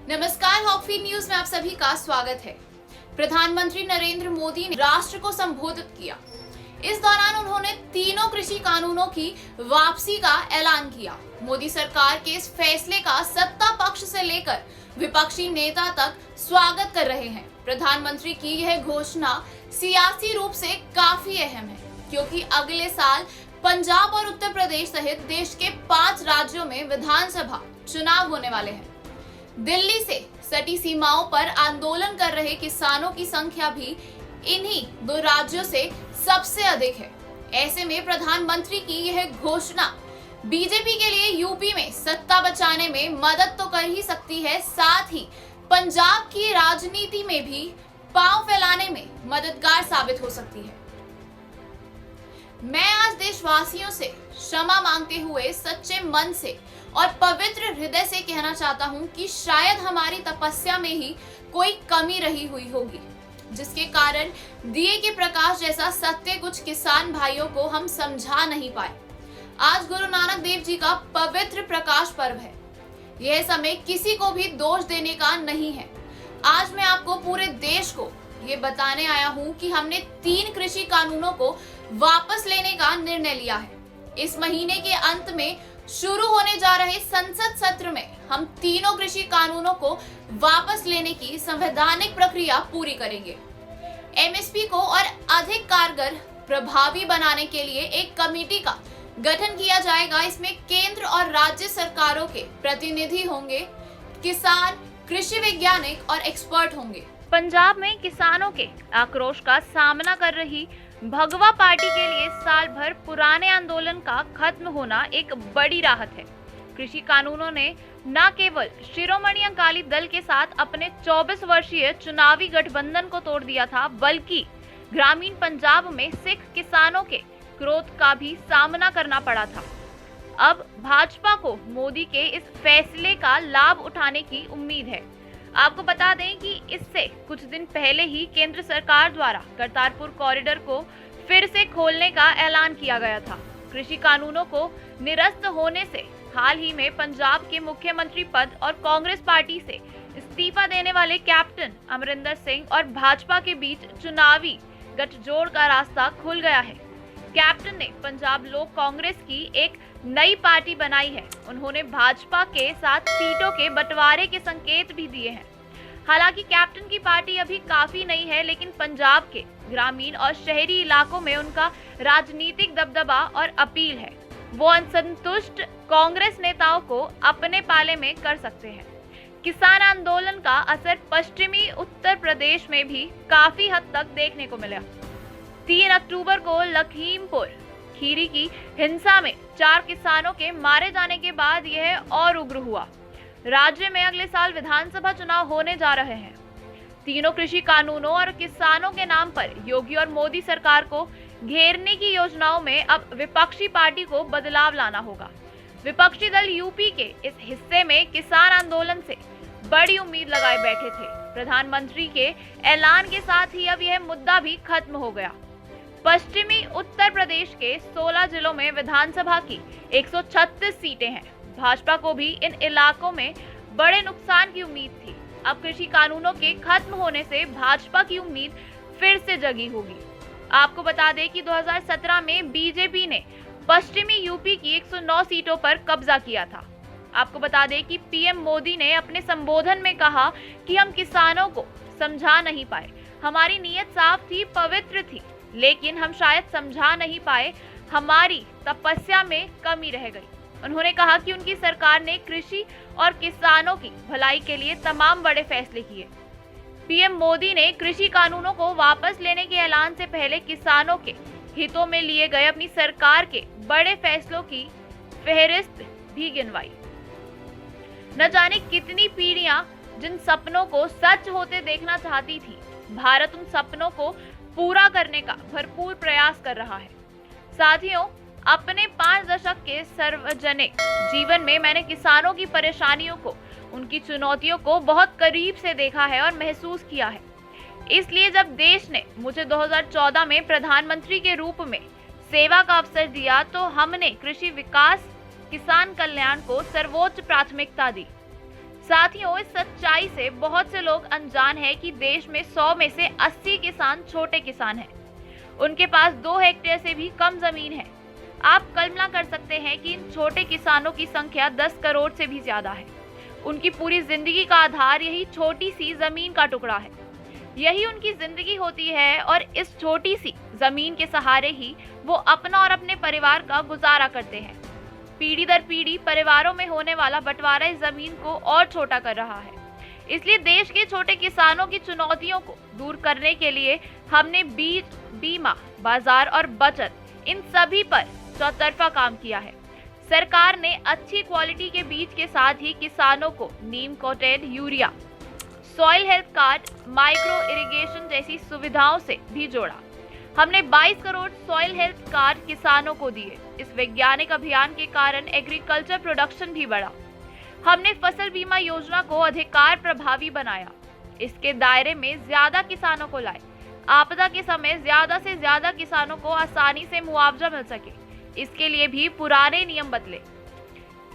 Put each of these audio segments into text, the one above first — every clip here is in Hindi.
नमस्कार, हॉकफीड न्यूज में आप सभी का स्वागत है। प्रधानमंत्री नरेंद्र मोदी ने राष्ट्र को संबोधित किया। इस दौरान उन्होंने तीनों कृषि कानूनों की वापसी का ऐलान किया। मोदी सरकार के इस फैसले का सत्ता पक्ष से लेकर विपक्षी नेता तक स्वागत कर रहे हैं। प्रधानमंत्री की यह घोषणा सियासी रूप से काफी अहम है, क्योंकि अगले साल पंजाब और उत्तर प्रदेश सहित देश के 5 राज्यों में विधानसभा चुनाव होने वाले हैं। दिल्ली से सटी सीमाओं पर आंदोलन कर रहे किसानों की संख्या भी इन्हीं 2 राज्यों से सबसे अधिक है। ऐसे में प्रधानमंत्री की यह घोषणा बीजेपी के लिए यूपी में सत्ता बचाने में मदद तो कर ही सकती है, साथ ही पंजाब की राजनीति में भी पांव फैलाने में मददगार साबित हो सकती है। मैं आज देशवासियों से क्षमा मांगते हुए सच्चे मन से और पवित्र हृदय से कहना चाहता हूं कि शायद हमारी तपस्या में ही कोई कमी रही हुई होगी, जिसके कारण दिए के प्रकाश जैसा सत्य कुछ किसान भाइयों को हम समझा नहीं पाए। आज गुरु नानक देव जी का पवित्र प्रकाश पर्व है। यह समय किसी को भी दोष देने का नहीं है। आज मैं आपको पूरे देश को ये बताने आया हूँ कि हमने 3 कृषि कानूनों को वापस लेने का निर्णय लिया है। इस महीने के अंत में शुरू होने जा रहे संसद सत्र में हम तीनों कृषि कानूनों को वापस लेने की संवैधानिक प्रक्रिया पूरी करेंगे। एमएसपी को और अधिक कारगर प्रभावी बनाने के लिए एक कमेटी का गठन किया जाएगा। इसमें केंद्र और राज्य सरकारों के प्रतिनिधि होंगे, किसान, कृषि वैज्ञानिक और एक्सपर्ट होंगे। पंजाब में किसानों के आक्रोश का सामना कर रही भगवा पार्टी के लिए साल भर पुराने आंदोलन का खत्म होना एक बड़ी राहत है। कृषि कानूनों ने न केवल शिरोमणि अकाली दल के साथ अपने 24 वर्षीय चुनावी गठबंधन को तोड़ दिया था, बल्कि ग्रामीण पंजाब में सिख किसानों के क्रोध का भी सामना करना पड़ा था। अब भाजपा को मोदी के इस फैसले का लाभ उठाने की उम्मीद है। आपको बता दें कि इससे कुछ दिन पहले ही केंद्र सरकार द्वारा करतारपुर कॉरिडोर को फिर से खोलने का ऐलान किया गया था। कृषि कानूनों को निरस्त होने से हाल ही में पंजाब के मुख्यमंत्री पद और कांग्रेस पार्टी से इस्तीफा देने वाले कैप्टन अमरिंदर सिंह और भाजपा के बीच चुनावी गठजोड़ का रास्ता खुल गया है। कैप्टन ने पंजाब लोक कांग्रेस की एक नई पार्टी बनाई है। उन्होंने भाजपा के साथ सीटों के बंटवारे के संकेत भी दिए हैं। हालांकि कैप्टन की पार्टी अभी काफी नई है, लेकिन पंजाब के ग्रामीण और शहरी इलाकों में उनका राजनीतिक दबदबा और अपील है। वो असंतुष्ट कांग्रेस नेताओं को अपने पाले में कर सकते हैं। किसान आंदोलन का असर पश्चिमी उत्तर प्रदेश में भी काफी हद तक देखने को मिला। 3 अक्टूबर को लखीमपुर खीरी की हिंसा में 4 किसानों के मारे जाने के बाद यह और उग्र हुआ। राज्य में अगले साल विधानसभा चुनाव होने जा रहे हैं। तीनों कृषि कानूनों और किसानों के नाम पर योगी और मोदी सरकार को घेरने की योजनाओं में अब विपक्षी पार्टी को बदलाव लाना होगा। विपक्षी दल यूपी के इस हिस्से में किसान आंदोलन से बड़ी उम्मीद लगाए बैठे थे। प्रधानमंत्री के ऐलान के साथ ही अब यह मुद्दा भी खत्म हो गया। पश्चिमी उत्तर प्रदेश के 16 जिलों में विधानसभा की 136 सीटें हैं। भाजपा को भी इन इलाकों में बड़े नुकसान की उम्मीद थी। अब कृषि कानूनों के खत्म होने से भाजपा की उम्मीद फिर से जगी होगी। आपको बता दें कि 2017 में बीजेपी ने पश्चिमी यूपी की 109 सीटों पर कब्जा किया था। आपको बता दें कि पीएम मोदी ने अपने संबोधन में कहा कि हम किसानों को समझा नहीं पाए। हमारी नीयत साफ थी, पवित्र थी, लेकिन हम शायद समझा नहीं पाए। हमारी तपस्या में कमी रह गई। उन्होंने कहा कि उनकी सरकार ने कृषि और किसानों की भलाई के लिए तमाम बड़े फैसले किए। पीएम मोदी ने कृषि कानूनों को वापस लेने के ऐलान से पहले किसानों के हितों में लिए गए अपनी सरकार के बड़े फैसलों की फहरिस्त भी गिनवाई। न जाने कितनी पीढ़ियां जिन सपनों को सच होते देखना चाहती थी, भारत उन सपनों को पूरा करने का भरपूर प्रयास कर रहा है। साथियों, अपने 5 दशक के सार्वजनिक जीवन में मैंने किसानों की परेशानियों को, उनकी चुनौतियों को बहुत करीब से देखा है और महसूस किया है। इसलिए जब देश ने मुझे 2014 में प्रधानमंत्री के रूप में सेवा का अवसर दिया, तो हमने कृषि विकास, किसान कल्याण को सर्वोच्च प्राथमिकता दी। साथियों, इस सच्चाई से बहुत से लोग अनजान हैं कि देश में 100 में से 80 किसान छोटे किसान हैं। उनके पास 2 हेक्टेयर से भी कम जमीन है। आप कल्पना कर सकते हैं कि इन छोटे किसानों की संख्या 10 करोड़ से भी ज्यादा है। उनकी पूरी जिंदगी का आधार यही छोटी सी जमीन का टुकड़ा है। यही उनकी जिंदगी होती है और इस छोटी सी जमीन के सहारे ही वो अपना और अपने परिवार का गुजारा करते हैं। पीढ़ी दर पीढ़ी परिवारों में होने वाला बंटवारा इस जमीन को और छोटा कर रहा है। इसलिए देश के छोटे किसानों की चुनौतियों को दूर करने के लिए हमने बीज, बीमा, बाजार और बचत इन सभी पर चौतरफा काम किया है। सरकार ने अच्छी क्वालिटी के बीज के साथ ही किसानों को neem coated urea, soil health card, micro irrigation जैसी सुविधाओं से भी जोड़ा। हमने 22 करोड़ सॉइल हेल्थ कार्ड किसानों को दिए। इस वैज्ञानिक अभियान के कारण एग्रीकल्चर प्रोडक्शन भी बढ़ा। हमने फसल बीमा योजना को अधिकार प्रभावी बनाया। इसके दायरे में ज्यादा किसानों को लाए। आपदा के समय ज्यादा से ज्यादा किसानों को आसानी से मुआवजा मिल सके, इसके लिए भी पुराने नियम बदले।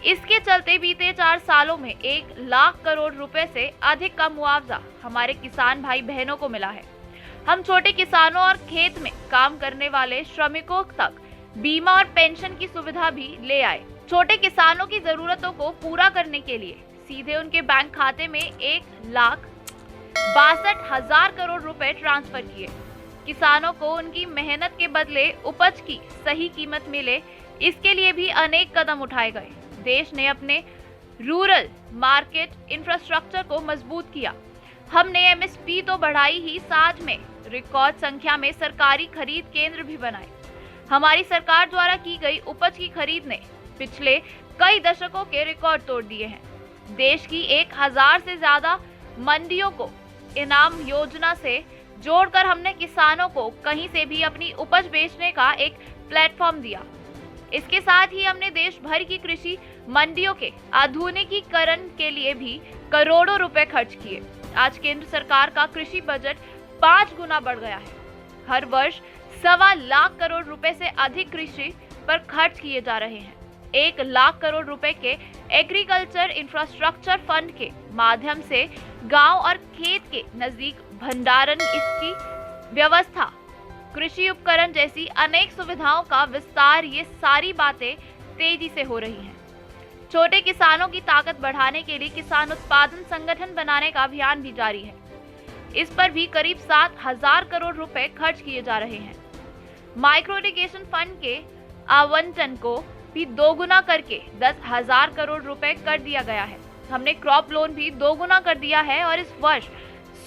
इसके चलते बीते 4 सालों में 1 लाख करोड़ रुपए से अधिक का मुआवजा हमारे किसान भाई बहनों को मिला है। हम छोटे किसानों और खेत में काम करने वाले श्रमिकों तक बीमा और पेंशन की सुविधा भी ले आए। छोटे किसानों की जरूरतों को पूरा करने के लिए सीधे उनके बैंक खाते में 1,62,000 करोड़ रुपए ट्रांसफर किए। किसानों को उनकी मेहनत के बदले उपज की सही कीमत मिले, इसके लिए भी अनेक कदम उठाए गए। देश ने अपने रूरल मार्केट इंफ्रास्ट्रक्चर को मजबूत किया। हमने एमएसपी तो बढ़ाई ही, साथ में रिकॉर्ड संख्या में सरकारी खरीद केंद्र भी बनाए। हमारी सरकार द्वारा की गई उपज की खरीद ने पिछले कई दशकों के रिकॉर्ड तोड़ दिए हैं। देश की 1000 से ज्यादा मंडियों को इनाम योजना से जोड़कर हमने किसानों को कहीं से भी अपनी उपज बेचने का एक प्लेटफॉर्म दिया। इसके साथ ही हमने देश भर की कृषि मंडियों के आधुनिकीकरण के लिए भी करोड़ों रुपए खर्च किए। आज केंद्र सरकार का कृषि बजट 5 गुना बढ़ गया है। हर वर्ष 1.25 लाख करोड़ रुपए से अधिक कृषि पर खर्च किए जा रहे हैं। 1 लाख करोड़ रुपए के एग्रीकल्चर इंफ्रास्ट्रक्चर फंड के माध्यम से गांव और खेत के नजदीक भंडारण, इसकी व्यवस्था, कृषि उपकरण जैसी अनेक सुविधाओं का विस्तार, ये सारी बातें तेजी से हो रही हैं। छोटे किसानों की ताकत बढ़ाने के लिए किसान उत्पादन संगठन बनाने का अभियान भी जारी है। इस पर भी करीब 7,000 करोड़ रुपए खर्च किए जा रहे हैं। माइक्रो इरिगेशन फंड के आवंटन को भी दोगुना करके 10,000 करोड़ रुपए कर दिया गया है। हमने क्रॉप लोन भी दोगुना कर दिया है और इस वर्ष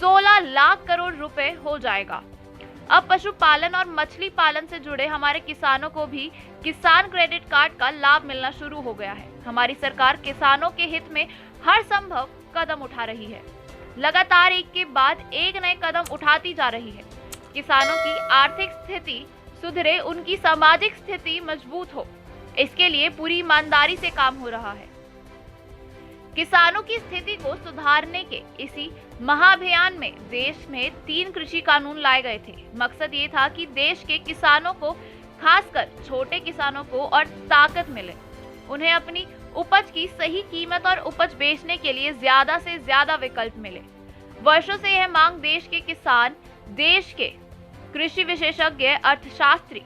16 लाख करोड़ रुपए हो जाएगा। अब पशुपालन और मछली पालन से जुड़े हमारे किसानों को भी किसान क्रेडिट कार्ड का लाभ मिलना शुरू हो गया है। हमारी सरकार किसानों के हित में हर संभव कदम उठा रही है। लगातार एक के बाद एक नए कदम उठाती जा रही है। किसानों की आर्थिक स्थिति सुधरे, उनकी सामाजिक स्थिति मजबूत हो, इसके लिए पूरी ईमानदारी से काम हो रहा है। किसानों की स्थिति को सुधारने के इसी महाअभियान में देश में 3 कृषि कानून लाए गए थे। मकसद ये था कि देश के किसानों को, खासकर छोटे किसानों को और ताकत मिले, उन्हें अपनी उपज की सही कीमत और उपज बेचने के लिए ज्यादा से ज्यादा विकल्प मिले। वर्षों से यह मांग देश के किसान, देश के कृषि विशेषज्ञ, अर्थशास्त्री,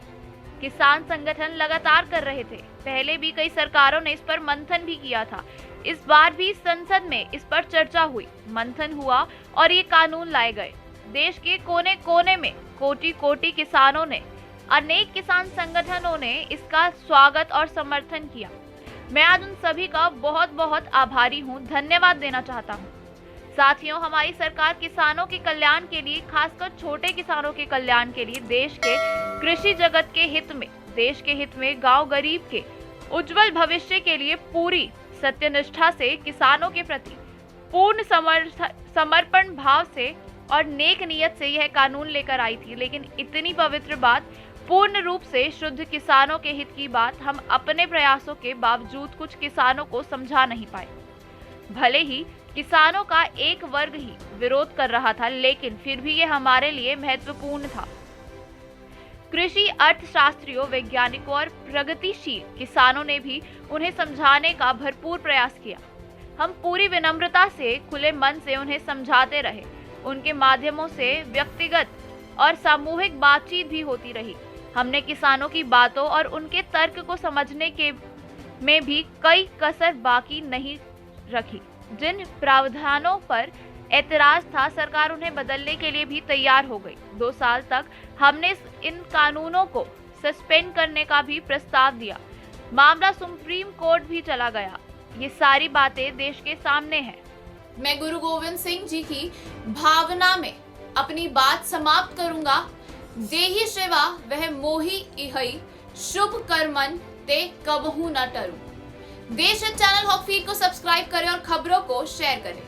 किसान संगठन लगातार कर रहे थे। पहले भी कई सरकारों ने इस पर मंथन भी किया था। इस बार भी संसद में इस पर चर्चा हुई, मंथन हुआ और ये कानून लाए गए। देश के कोने कोने में कोटि कोटि किसानों ने, अनेक किसान संगठनों ने इसका स्वागत और समर्थन किया। मैं आज उन सभी का बहुत बहुत आभारी हूँ, धन्यवाद देना चाहता हूँ। साथियों, हमारी सरकार किसानों के कल्याण के लिए, खासकर छोटे किसानों के कल्याण के लिए, देश के कृषि जगत के हित में, देश के हित में, गांव गरीब के उज्जवल भविष्य के लिए पूरी सत्यनिष्ठा से, किसानों के प्रति पूर्ण समर्पण भाव से और नेक नियत से यह कानून लेकर आई थी। लेकिन इतनी पवित्र बात, पूर्ण रूप से शुद्ध किसानों के हित की बात, हम अपने प्रयासों के बावजूद कुछ किसानों को समझा नहीं पाए। भले ही किसानों का एक वर्ग ही विरोध कर रहा था, लेकिन फिर भी ये हमारे लिए महत्वपूर्ण था। कृषि अर्थशास्त्रियों, वैज्ञानिकों और प्रगतिशील किसानों ने भी उन्हें समझाने का भरपूर प्रयास किया। हम पूरी विनम्रता से, खुले मन से उन्हें समझाते रहे। उनके माध्यमों से व्यक्तिगत और सामूहिक बातचीत भी होती रही। हमने किसानों की बातों और उनके तर्क को समझने के में भी कई कसर बाकी नहीं रखी। जिन प्रावधानों पर ऐतराज था, सरकार उन्हें बदलने के लिए भी तैयार हो गई। 2 साल तक हमने इन कानूनों को सस्पेंड करने का भी प्रस्ताव दिया। मामला सुप्रीम कोर्ट भी चला गया। ये सारी बातें देश के सामने हैं। मैं गुरु गोविंद सिंह जी की भावना में अपनी बात समाप्त करूंगा। देहि सेवा वह मोहि इहई, शुभ कर्मन ते कबहू न टरू। देश चैनल हॉक फीड को सब्सक्राइब करें और खबरों को शेयर करें।